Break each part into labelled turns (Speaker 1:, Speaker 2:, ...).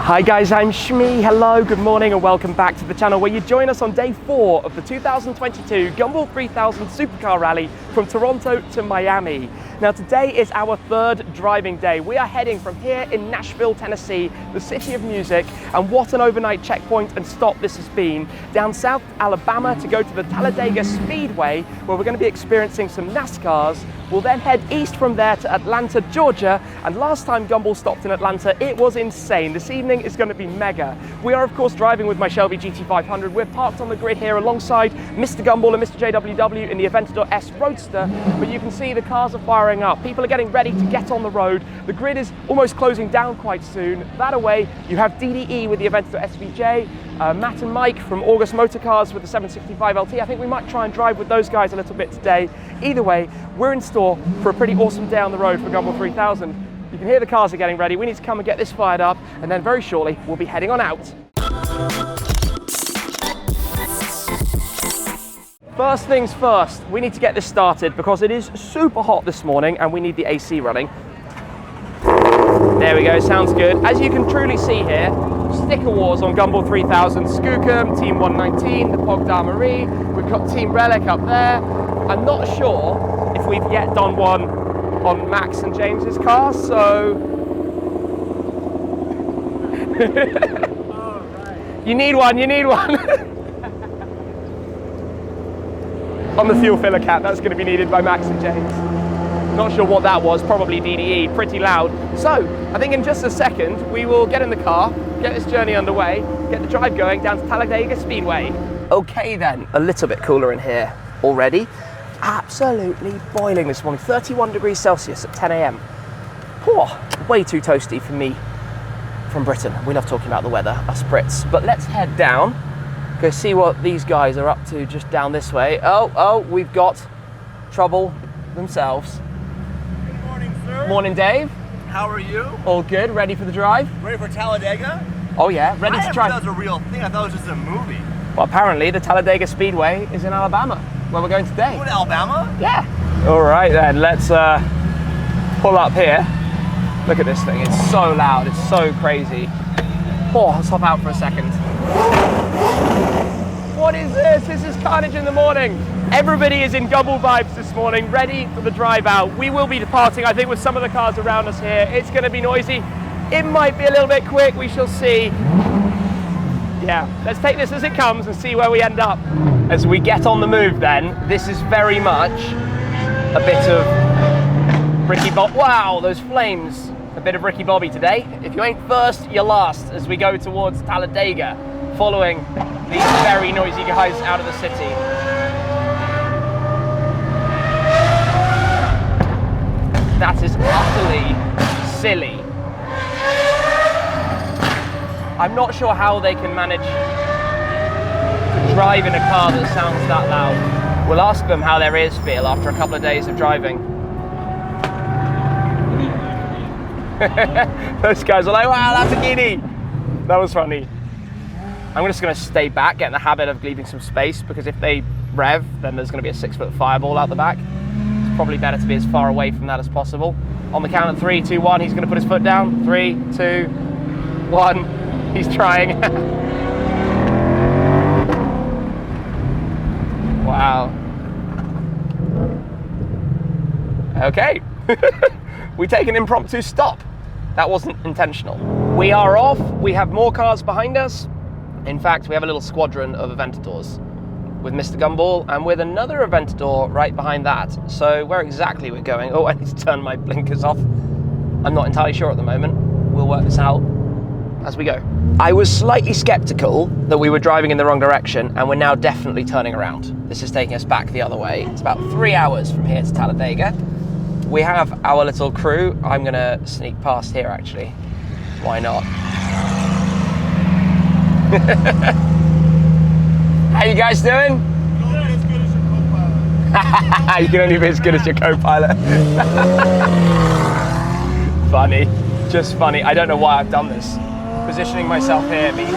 Speaker 1: Hi guys, I'm Shmi. Hello, good morning and welcome back to the channel where you join us on day 4 of the 2022 Gumball 3000 Supercar Rally from Toronto to Miami. Now today is our 3rd driving day. We are heading from here in Nashville, Tennessee, the city of music, and what an overnight checkpoint and stop this has been, down South Alabama to go to the Talladega Speedway where we're going to be experiencing some NASCARs. We'll then head east from there to Atlanta, Georgia, and last time Gumball stopped in Atlanta, it was insane. This evening is going to be mega. We are of course driving with my Shelby GT500. We're parked on the grid here alongside Mr. Gumball and Mr. JWW in the Aventador S Roadster, but you can see the cars are firing up. People are getting ready to get on the road. The grid is almost closing down quite soon. That away, you have DDE with the Aventador SVJ, Matt and Mike from August Motor Cars with the 765 LT. I think we might try and drive with those guys a little bit today. Either way, we're in store for a pretty awesome day on the road for Gumball 3000. You can hear the cars are getting ready. We need to come and get this fired up, and then very shortly we'll be heading on out. First things first, we need to get this started because it is super hot this morning and we need the AC running. There we go, sounds good. As you can truly see here, sticker wars on Gumball 3000, Skookum, Team 119, the Pog Da Marie, we've got Team Relic up there. I'm not sure if we've yet done one on Max and James's car, so...
Speaker 2: Oh, right.
Speaker 1: You need one. On the fuel filler cap, that's going to be needed by Max and James. Not sure what that was, probably DDE, pretty loud. So, I think in just a second, we will get in the car, get this journey underway, get the drive going down to Talladega Speedway. Okay then, a little bit cooler in here already. Absolutely boiling this morning, 31 degrees Celsius at 10 a.m. Way too toasty for me from Britain. We love talking about the weather, us Brits. But let's head down, go see what these guys are up to just down this way. Oh, we've got trouble themselves.
Speaker 2: Good morning, sir.
Speaker 1: Morning, Dave.
Speaker 2: How are you?
Speaker 1: All good, ready for the drive?
Speaker 2: Ready for Talladega?
Speaker 1: Oh yeah, ready to try.
Speaker 2: I thought that was a real thing. I thought it was just a movie.
Speaker 1: Well, apparently the Talladega Speedway is in Alabama, where we're going today.
Speaker 2: Going to Alabama?
Speaker 1: Yeah. All right then, let's pull up here. Look at this thing, it's so loud, it's so crazy. Let's hop out for a second. What is this? This is carnage in the morning. Everybody is in Gumball vibes this morning, ready for the drive out. We will be departing, I think, with some of the cars around us here. It's going to be noisy. It might be a little bit quick, we shall see. Yeah, let's take this as it comes and see where we end up. As we get on the move then, this is very much a bit of Ricky Bobby. Wow, those flames. A bit of Ricky Bobby today. If you ain't first, you're last as we go towards Talladega, following these very noisy guys out of the city. That is utterly silly. I'm not sure how they can manage to drive in a car that sounds that loud. We'll ask them how their ears feel after a couple of days of driving. Those guys are like, wow, that's a giddy. That was funny. I'm just going to stay back, get in the habit of leaving some space, because if they rev, then there's going to be a 6-foot fireball out the back. It's probably better to be as far away from that as possible. On the count of 3, 2, 1, he's going to put his foot down. 3, 2, 1. He's trying. Wow. Okay. We take an impromptu stop. That wasn't intentional. We are off. We have more cars behind us. In fact, we have a little squadron of Aventadors with Mr. Gumball and with another Aventador right behind that. So where exactly we're going? Oh, I need to turn my blinkers off. I'm not entirely sure at the moment. We'll work this out as we go. I was slightly skeptical that we were driving in the wrong direction, and we're now definitely turning around. This is taking us back the other way. It's about 3 hours from here to Talladega. We have our little crew. I'm gonna sneak past here actually. Why not? How you guys doing?
Speaker 2: Not as good as your co-pilot.
Speaker 1: You can only be as good as your co-pilot. Funny, just funny. I don't know why I've done this. Positioning myself here means...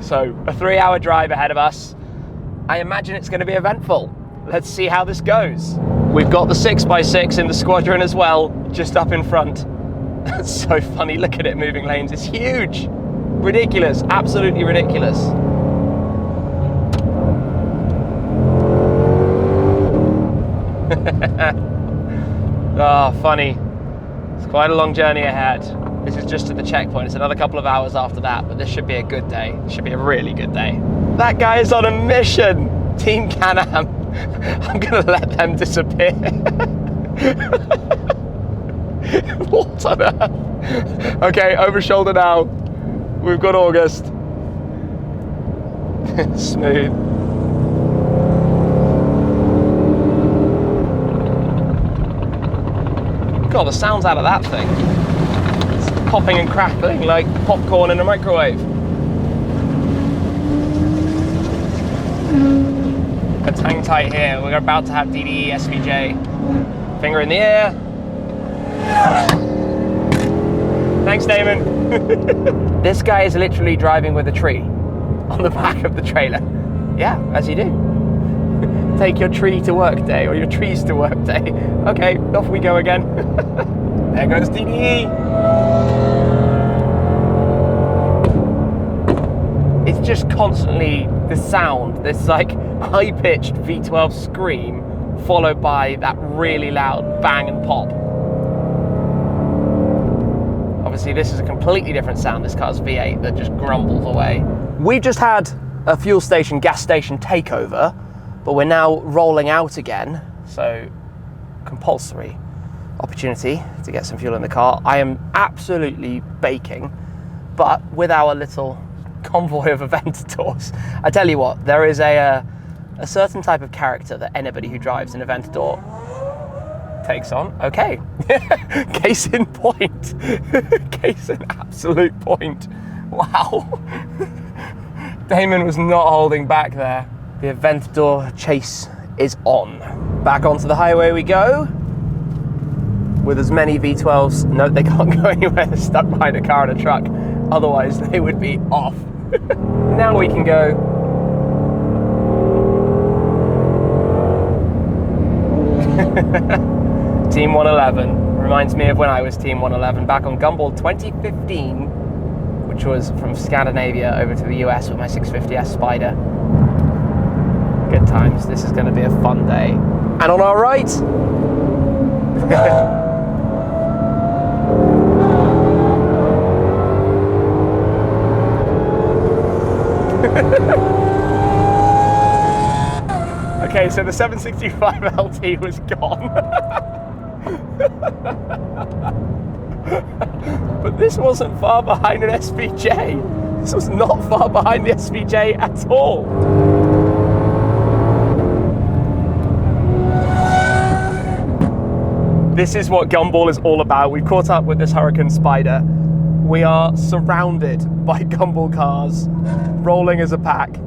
Speaker 1: So, a 3-hour drive ahead of us. I imagine it's going to be eventful. Let's see how this goes. We've got the 6x6 in the squadron as well, just up in front. That's so funny, look at it moving lanes, it's huge. Ridiculous, absolutely ridiculous. Oh, funny. It's quite a long journey ahead. This is just at the checkpoint. It's another couple of hours after that, but this should be a good day. It should be a really good day. That guy is on a mission. Team Can-Am. I'm gonna let them disappear. What on earth? Okay, over shoulder now. We've got August. Smooth. God, the sounds out of that thing. It's popping and crackling like popcorn in a microwave. Let's hang tight here. We're about to have DDE SVJ. Finger in the air. Thanks, Damon. This guy is literally driving with a tree on the back of the trailer. Yeah, as you do. Take your tree to work day, or your trees to work day. Okay, off we go again. There goes DDE. It's just constantly the sound, this like high-pitched V12 scream, followed by that really loud bang and pop. Obviously, this is a completely different sound. This car's V8 that just grumbles away. We've just had a fuel station, gas station takeover, but we're now rolling out again, so compulsory opportunity to get some fuel in the car. I am absolutely baking, but with our little convoy of Aventadors, I tell you what, there is a certain type of character that anybody who drives an Aventador takes on. Okay, case in point. Case in absolute point. Wow. Damon was not holding back there. The Aventador chase is on. Back onto the highway we go. With as many V12s, no, they can't go anywhere, they're stuck behind a car and a truck. Otherwise they would be off. Now we can go. Team 111. Reminds me of when I was Team 111 back on Gumball 2015, which was from Scandinavia over to the US with my 650S Spider. Good times. This is going to be a fun day. And on our right, okay, so the 765 LT was gone. But this wasn't far behind an SVJ. This was not far behind the SVJ at all. This is what Gumball is all about. We've caught up with this Hurricane Spider. We are surrounded by Gumball cars, rolling as a pack.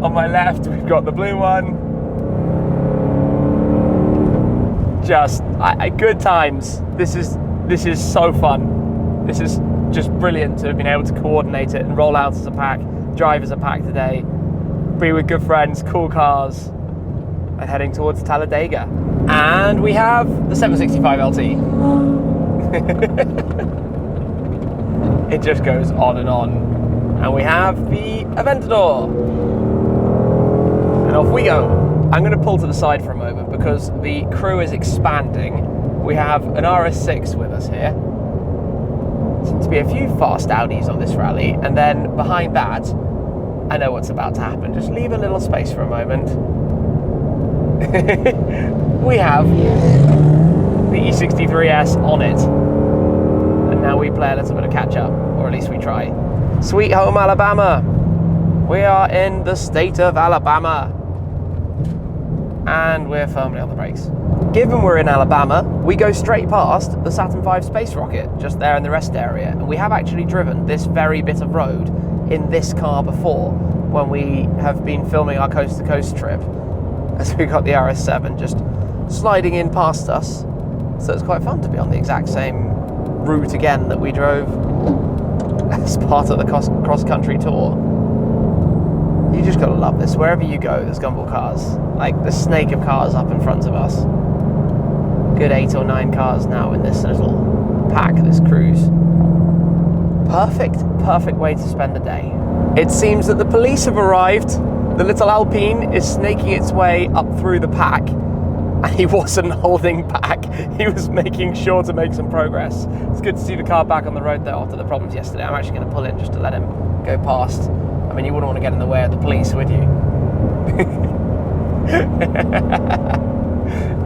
Speaker 1: On my left, we've got the blue one. Just good times. This is so fun. This is just brilliant to have been able to coordinate it and roll out as a pack, drive as a pack today, be with good friends, cool cars, and heading towards Talladega. And we have the 765 LT. It just goes on and on. And we have the Aventador. And off we go. I'm going to pull to the side for a moment because the crew is expanding. We have an RS6 with us here. Seems to be a few fast Audis on this rally. And then behind that, I know what's about to happen. Just leave a little space for a moment. We have the E63S on it. And now we play a little bit of catch up, or at least we try. Sweet home Alabama. We are in the state of Alabama. And we're firmly on the brakes. Given we're in Alabama, we go straight past the Saturn V space rocket, just there in the rest area. And we have actually driven this very bit of road in this car before, when we have been filming our coast-to-coast trip. As we got the RS7 just sliding in past us. So it's quite fun to be on the exact same route again that we drove as part of the cross-country tour. You just gotta love this. Wherever you go, there's Gumball cars. Like the snake of cars up in front of us. Good 8 or 9 cars now in this little pack, this cruise. Perfect way to spend the day. It seems that the police have arrived. The little Alpine is snaking its way up through the pack, and he wasn't holding back. He was making sure to make some progress. It's good to see the car back on the road though after the problems yesterday. I'm actually going to pull in just to let him go past. I mean, you wouldn't want to get in the way of the police, would you?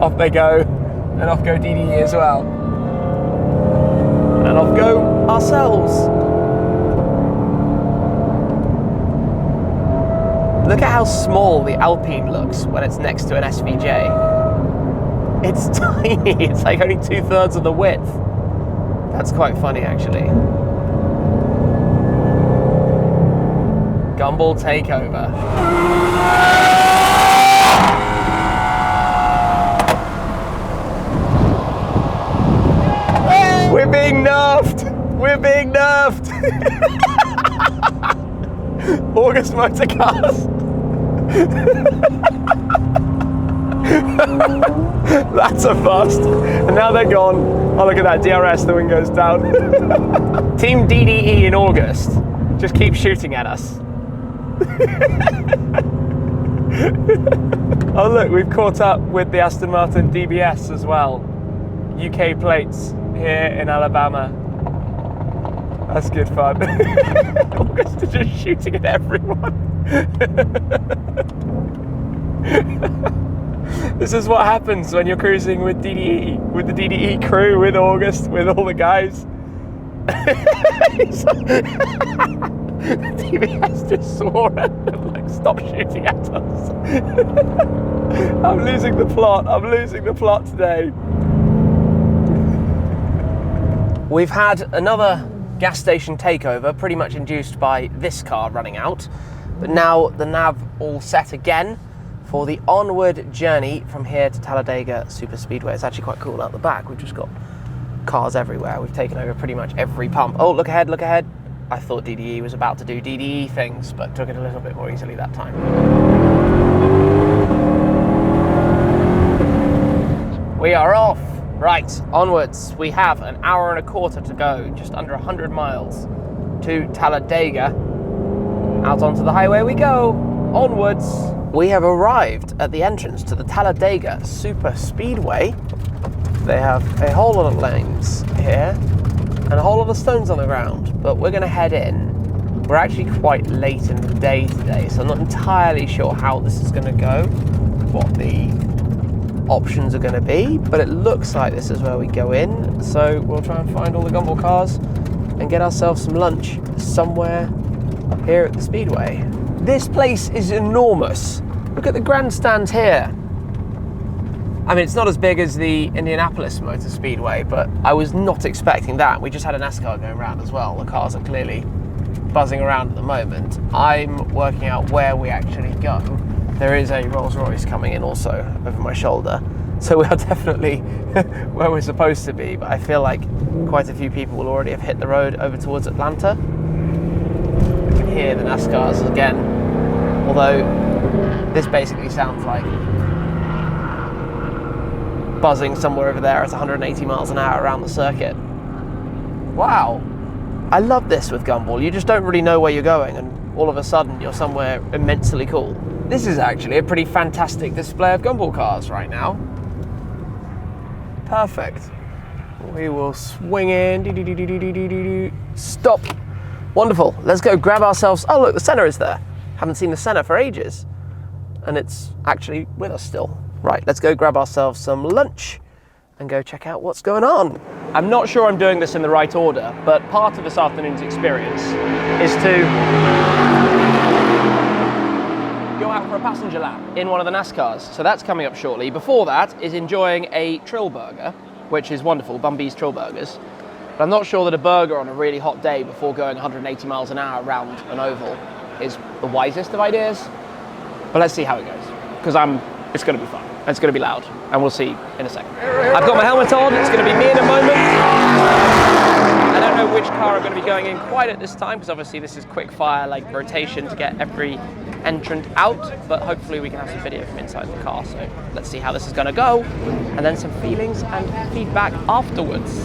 Speaker 1: Off they go, and off go DDE as well. And off go ourselves. Look at how small the Alpine looks when it's next to an SVJ. It's tiny, it's like only 2/3 of the width. That's quite funny actually. Gumball takeover. We're being nerfed! We're being nerfed! August motor cars. That's a first. And now they're gone. Oh, look at that DRS, the wing goes down. Team DDE in August just keep shooting at us. Oh look, we've caught up with the Aston Martin DBS as well. UK plates here in Alabama. That's good fun. August is just shooting at everyone. This is what happens when you're cruising with DDE, with the DDE crew, with August, with all the guys. DBS just swore at them, like, stop shooting at us. I'm losing the plot. I'm losing the plot today. We've had another gas station takeover, pretty much induced by this car running out. But now the nav all set again for the onward journey from here to Talladega Superspeedway. It's actually quite cool out the back. We've just got cars everywhere. We've taken over pretty much every pump. Oh, look ahead, look ahead. I thought DDE was about to do DDE things, but took it a little bit more easily that time. We are off. Right, onwards. We have an hour and a quarter to go, just under 100 miles to Talladega. Out onto the highway we go, onwards. We have arrived at the entrance to the Talladega Superspeedway. They have a whole lot of lanes here and a whole lot of stones on the ground, but we're gonna head in. We're actually quite late in the day today, so I'm not entirely sure how this is gonna go, what the options are gonna be, but it looks like this is where we go in. So we'll try and find all the Gumball cars and get ourselves some lunch somewhere here at the Speedway. This place is enormous. Look at the grandstand here. I mean, it's not as big as the Indianapolis Motor Speedway, but I was not expecting that. We just had a NASCAR going around as well. The cars are clearly buzzing around at the moment. I'm working out where we actually go. There is a Rolls Royce coming in also over my shoulder. So we are definitely where we're supposed to be, but I feel like quite a few people will already have hit the road over towards Atlanta. You can hear the NASCARs again, although this basically sounds like buzzing somewhere over there at 180 miles an hour around the circuit. Wow. I love this with Gumball. You just don't really know where you're going, and all of a sudden you're somewhere immensely cool. This is actually a pretty fantastic display of Gumball cars right now. Perfect. We will swing in. Stop. Wonderful. Let's go grab ourselves. Oh look, the Senna is there. Haven't seen the Senna for ages. And it's actually with us still. Right, let's go grab ourselves some lunch and go check out what's going on. I'm not sure I'm doing this in the right order, but part of this afternoon's experience is to go out for a passenger lap in one of the NASCARs. So that's coming up shortly. Before that is enjoying a Trill Burger, which is wonderful, Bumby's Trill Burgers. But I'm not sure that a burger on a really hot day before going 180 miles an hour around an oval is the wisest of ideas. But let's see how it goes, because it's going to be fun. It's going to be loud, and we'll see in a second. I've got my helmet on. It's going to be me in a moment. I don't know know which car I'm going to be going in quite at this time, because obviously this is quick fire, like rotation to get every entrant out, but hopefully we can have some video from inside the car. So let's see how this is going to go, and then some feelings and feedback afterwards.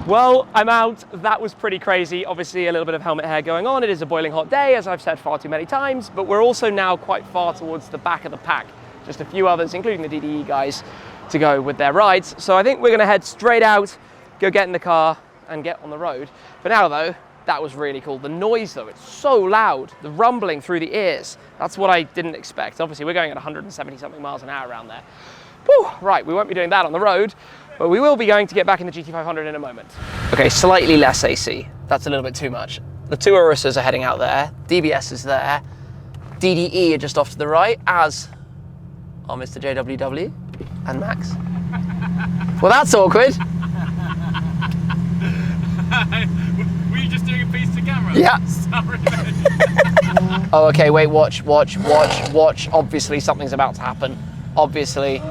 Speaker 1: Well, I'm out. That was pretty crazy. Obviously a little bit of helmet hair going on. It is a boiling hot day, as I've said far too many times, but we're also now quite far towards the back of the pack. Just a few others, including the DDE guys, to go with their rides. So I think we're gonna head straight out, go get in the car and get on the road. For now though, that was really cool. The noise though, it's so loud. The rumbling through the ears. That's what I didn't expect. Obviously we're going at 170 something miles an hour around there. Whew, right, we won't be doing that on the road, but we will be going to get back in the GT500 in a moment. Okay, slightly less AC. That's a little bit too much. The two Urusas are heading out there. DBS is there. DDE are just off to the right, as are Mr. JWW and Max. Well, that's awkward.
Speaker 2: Were you just doing a piece to camera?
Speaker 1: Yeah.
Speaker 2: Sorry.
Speaker 1: Oh, okay, wait, watch. Obviously something's about to happen. Obviously.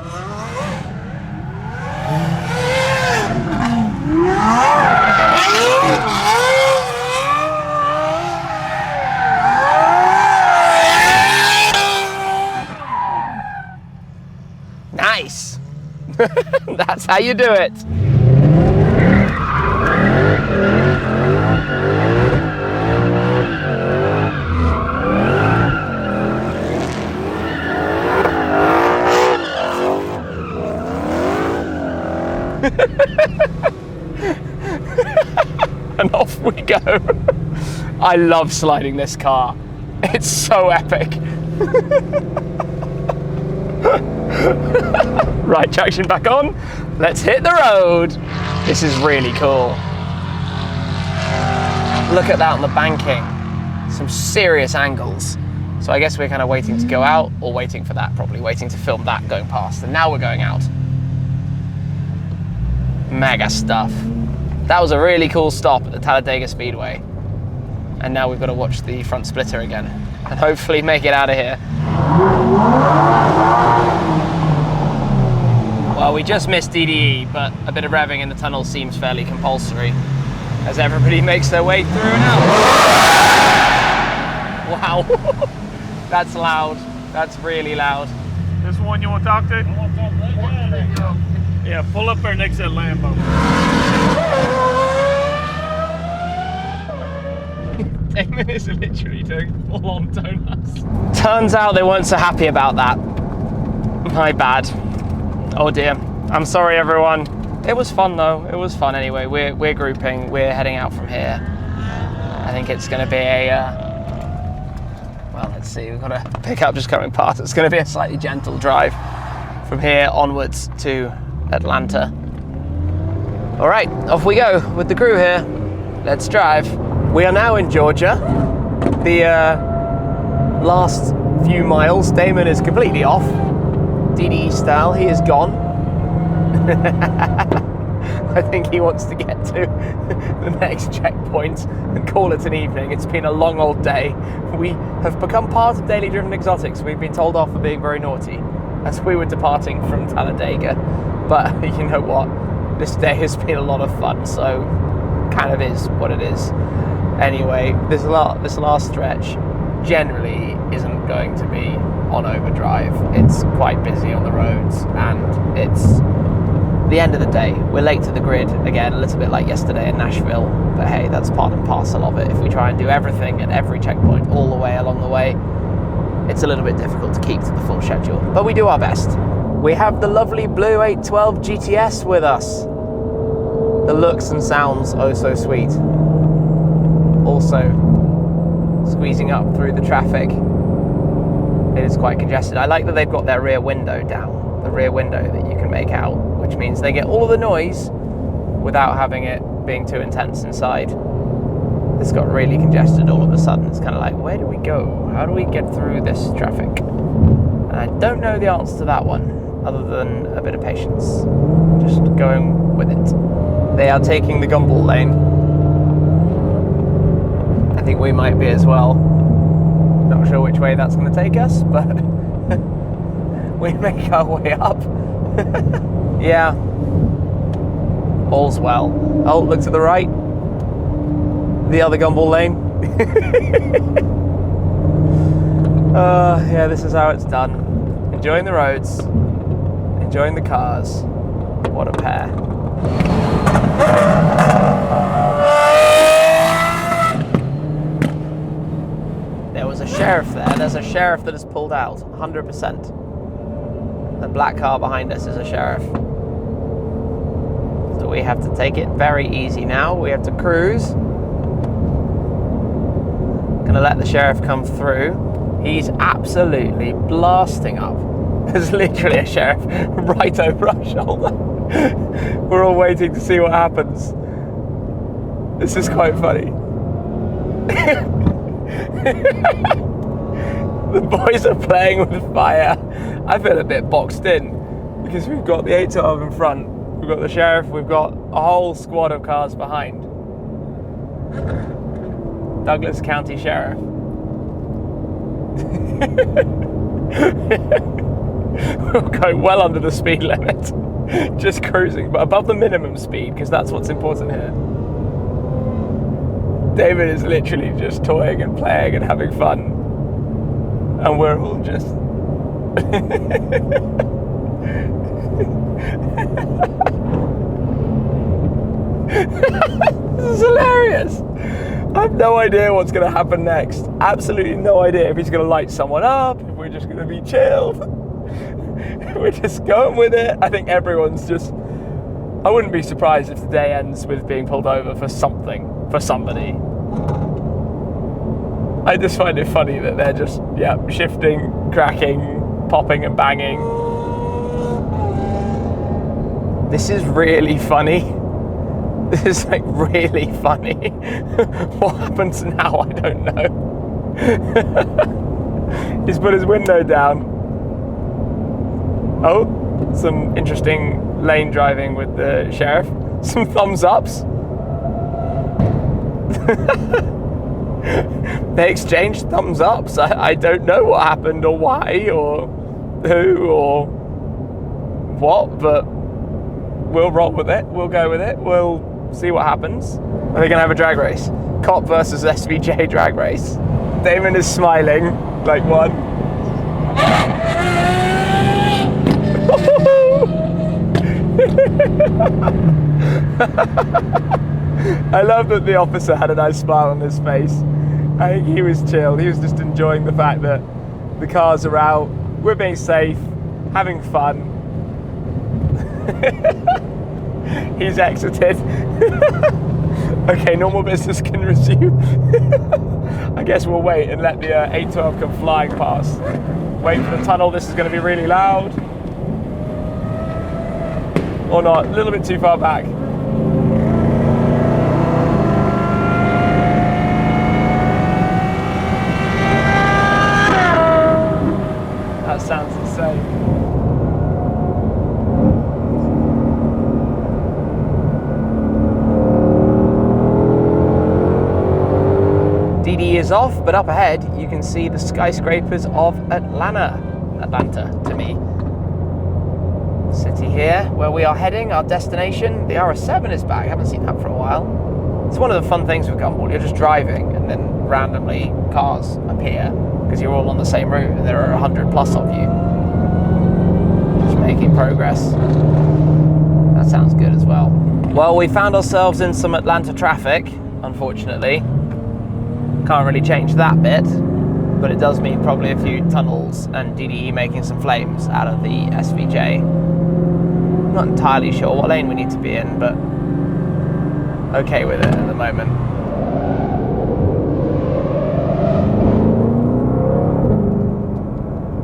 Speaker 1: Nice. That's how you do it. And off we go. I love sliding this car. It's so epic. Right, traction back on. Let's hit the road. This is really cool. Look at that on the banking. Some serious angles. So I guess we're kind of waiting to go out, or waiting for that, probably waiting to film that going past. And now we're going out. Mega stuff. That was a really cool stop at the Talladega Speedway. And now we've got to watch the front splitter again and hopefully make it out of here. Well, we just missed DDE, but a bit of revving in the tunnel seems fairly compulsory as everybody makes their way through and out. Wow, that's loud. That's really loud.
Speaker 2: This one you want to talk to? I want to talk right now. There you go. Yeah, pull up there next to that Lambo.
Speaker 1: Damon is literally doing full-on donuts. Turns out they weren't so happy about that. My bad. Oh dear. I'm sorry, everyone. It was fun though. It was fun anyway. We're grouping. We're heading out from here. I think it's going to be a. Well, let's see. We've got a pickup just coming past. It's going to be a slightly gentle drive from here onwards to Atlanta. All right, off we go with the crew here. Let's drive. We are now in Georgia. The last few miles, Damon is completely off. DDE style, he is gone. I think he wants to get to the next checkpoint and call it an evening. It's been a long old day. We have become part of Daily Driven Exotics. We've been told off for being very naughty as we were departing from Talladega. But you know what? This day has been a lot of fun, so kind of is what it is. Anyway, this last stretch generally isn't going to be on overdrive. It's quite busy on the roads, and it's the end of the day. We're late to the grid again, a little bit like yesterday in Nashville, but hey, that's part and parcel of it. If we try and do everything at every checkpoint all the way along the way, it's a little bit difficult to keep to the full schedule, but we do our best. We have the lovely blue 812 GTS with us. The looks and sounds oh so sweet. Also squeezing up through the traffic. it is quite congested. I like that they've got their rear window down, the rear window that you can make out, which means they get all of the noise without having it being too intense inside. It's got really congested all of a sudden. It's kind of like, where do we go? How do we get through this traffic? And I don't know the answer to that one, other than a bit of patience. Just going with it. They are taking the Gumball lane. I think we might be as well. Not sure which way that's going to take us, but we make our way up. Yeah. All's well. Oh, look to the right. The other Gumball lane. Yeah, this is how it's done. Enjoying the roads, enjoying the cars. What a pair. There was a sheriff there. There's a sheriff that has pulled out, 100%. The black car behind us is a sheriff. So we have to take it very easy now. We have to cruise. Gonna let the sheriff come through. He's absolutely blasting up. There's literally a sheriff right over our shoulder. We're all waiting to see what happens. This is quite funny. The boys are playing with fire. I feel a bit boxed in because we've got the 812 in front, we've got the sheriff, we've got a whole squad of cars behind. Douglas County Sheriff. We're going well under the speed limit, just cruising, but above the minimum speed because that's what's important here. David is literally just toying and playing and having fun, and we're all just this is hilarious. I have no idea what's going to happen next. Absolutely no idea if he's going to light someone up, if we're just going to be chilled. We're just going with it. I think everyone's just... I wouldn't be surprised if the day ends with being pulled over for something, for somebody. I just find it funny that they're just, yeah, shifting, cracking, popping and banging. This is really funny. This is like really funny. What happens now, I don't know. He's put his window down. Oh, some interesting lane driving with the sheriff. Some thumbs ups. They exchanged thumbs ups. I don't know what happened or why or who or what, but we'll roll with it. We'll go with it. We'll see what happens. Are they going to have a drag race? Cop versus SVJ drag race. Damon is smiling like one. I love that the officer had a nice smile on his face. I think he was chilled. He was just enjoying the fact that the cars are out, we're being safe, having fun. He's exited. Okay, normal business can resume. I guess we'll wait and let the 812 come flying past. Wait for the tunnel. This is going to be really loud. Or not, a little bit too far back. That sounds insane. DD is off, but up ahead you can see the skyscrapers of Atlanta to me. City here, where we are heading, our destination. The RS7 is back, I haven't seen that for a while. It's one of the fun things with Gumball, you're just driving and then randomly cars appear because you're all on the same route and there are 100 plus of you. Just making progress. That sounds good as well. Well, we found ourselves in some Atlanta traffic, unfortunately. Can't really change that bit, but it does mean probably a few tunnels and DDE making some flames out of the SVJ. Not entirely sure what lane we need to be in, but okay with it at the moment.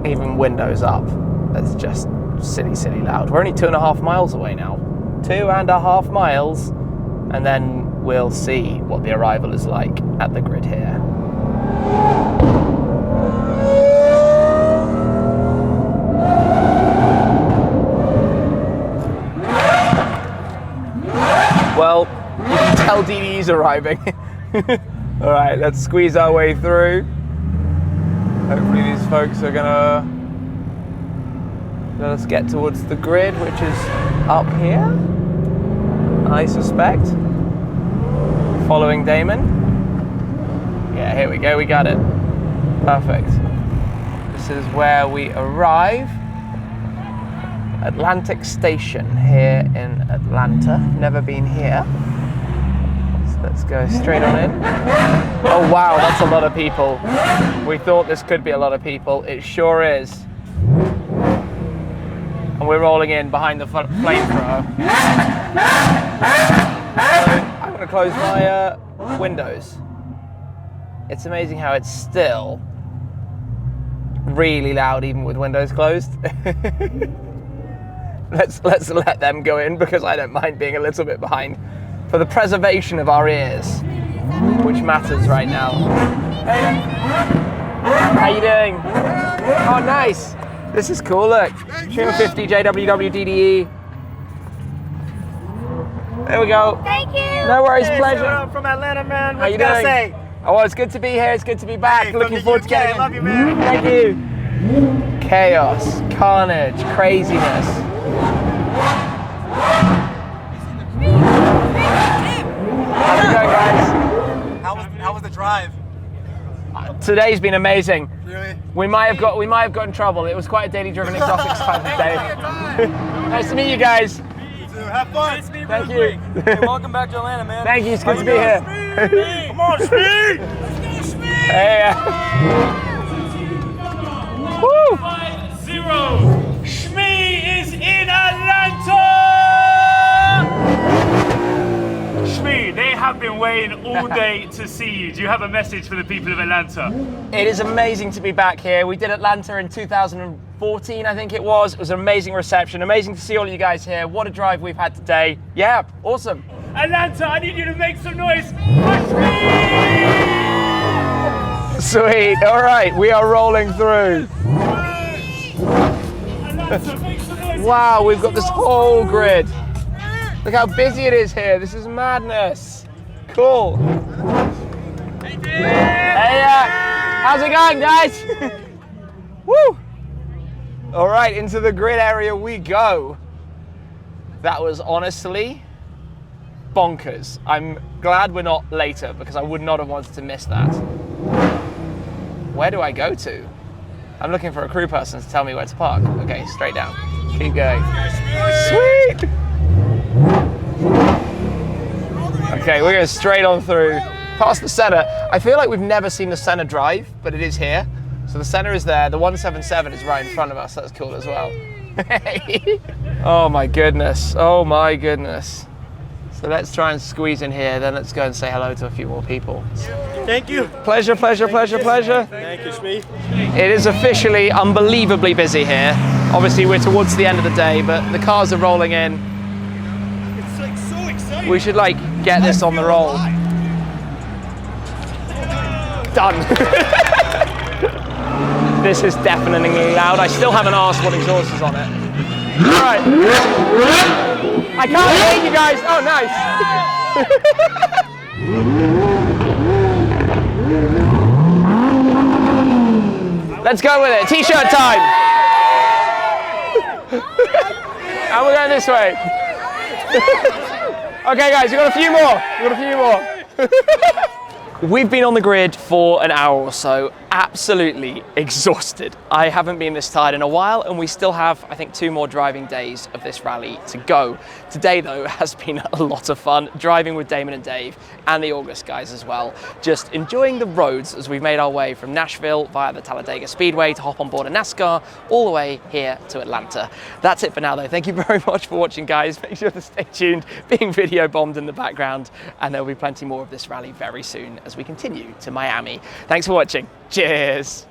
Speaker 1: even windows up. That's just silly loud. We're only 2.5 miles away now. 2.5 miles, and then we'll see what the arrival is like at the grid here. Well, you can tell DDE's arriving. All right, let's squeeze our way through. Hopefully these folks are gonna let us get towards the grid, which is up here, I suspect. Following Damon. Yeah, here we go, we got it. Perfect. This is where we arrive. Antics Station here in Atlanta. Never been here. So let's go straight on in. Oh wow, that's a lot of people. We thought this could be a lot of people. It sure is. And we're rolling in behind the flamethrower. So I'm going to close my windows. It's amazing how it's still really loud even with windows closed. Let's let them go in because I don't mind being a little bit behind for the preservation of our ears, which matters right now. Hey, how you doing? Oh, nice. This is cool. Look, 250 JWW DDE. There we go.
Speaker 3: Thank you.
Speaker 1: No worries,
Speaker 2: Hey,
Speaker 1: pleasure.
Speaker 2: I'm from Atlanta, man. What
Speaker 1: How you
Speaker 2: gotta
Speaker 1: doing?
Speaker 2: say?
Speaker 1: Oh, well, it's good to be here. It's good to be back.
Speaker 2: Hey,
Speaker 1: Looking
Speaker 2: from the
Speaker 1: forward to
Speaker 2: UK.
Speaker 1: getting in.
Speaker 2: Love you, man.
Speaker 1: Thank you. Chaos, carnage, craziness. How's it going, guys?
Speaker 4: How was the drive?
Speaker 1: Today's been amazing.
Speaker 4: Really?
Speaker 1: We might have got in trouble. It was quite a daily driven exotics type of day. Nice to meet you guys.
Speaker 4: Have fun.
Speaker 1: Thank you.
Speaker 4: Hey, welcome back to Atlanta, man.
Speaker 1: Thank you. It's good to be here.
Speaker 2: Come on, Speed!
Speaker 1: Hey. Woo!
Speaker 2: 5-0. Shmee is in Atlanta! Shmee, they have been waiting all day to see you. Do you have a message for the people of Atlanta?
Speaker 1: It is amazing to be back here. We did Atlanta in 2014, I think it was. It was an amazing reception. Amazing to see all you guys here. What a drive we've had today. Yeah, awesome.
Speaker 2: Atlanta, I need you to make some noise for Shmee!
Speaker 1: Sweet. All right, we are rolling through.
Speaker 2: Atlanta, make some noise.
Speaker 1: Wow, we've got this whole grid. Look how busy it is here. This is madness. Cool. Hey, how's it going, guys? Woo! All right, into the grid area we go. That was honestly bonkers. I'm glad we're not later because I would not have wanted to miss that. Where do I go to? I'm looking for a crew person to tell me where to park. Okay, straight down. Keep going. Sweet! Okay, we're going straight on through, past the center. I feel like we've never seen the center drive, but it is here. So the center is there. The 177 is right in front of us. That's cool as well. Oh my goodness. Oh my goodness. So let's try and squeeze in here. Then let's go and say hello to a few more people.
Speaker 4: Thank you.
Speaker 1: Pleasure, pleasure, pleasure, pleasure.
Speaker 4: Thank you, Shmee.
Speaker 1: It is officially unbelievably busy here. Obviously, we're towards the end of the day, but the cars are rolling in.
Speaker 4: It's like so exciting.
Speaker 1: We should get this on the roll. Done. This is deafeningly loud. I still haven't asked what exhaust is on it. All right. I can't hear you guys. Oh, nice. Let's go with it. T-shirt time. And we're going this way. Okay, guys, we've got a few more. We've been on the grid for an hour or so, absolutely exhausted. I haven't been this tired in a while, and we still have, I think, 2 more driving days of this rally to go. Today, though, has been a lot of fun, driving with Damon and Dave, and the August guys as well. Just enjoying the roads as we've made our way from Nashville via the Talladega Speedway to hop on board a NASCAR, all the way here to Atlanta. That's it for now, though. Thank you very much for watching, guys. Make sure to stay tuned, being video bombed in the background, and there'll be plenty more of this rally very soon as we continue to Miami. Thanks for watching. Cheers.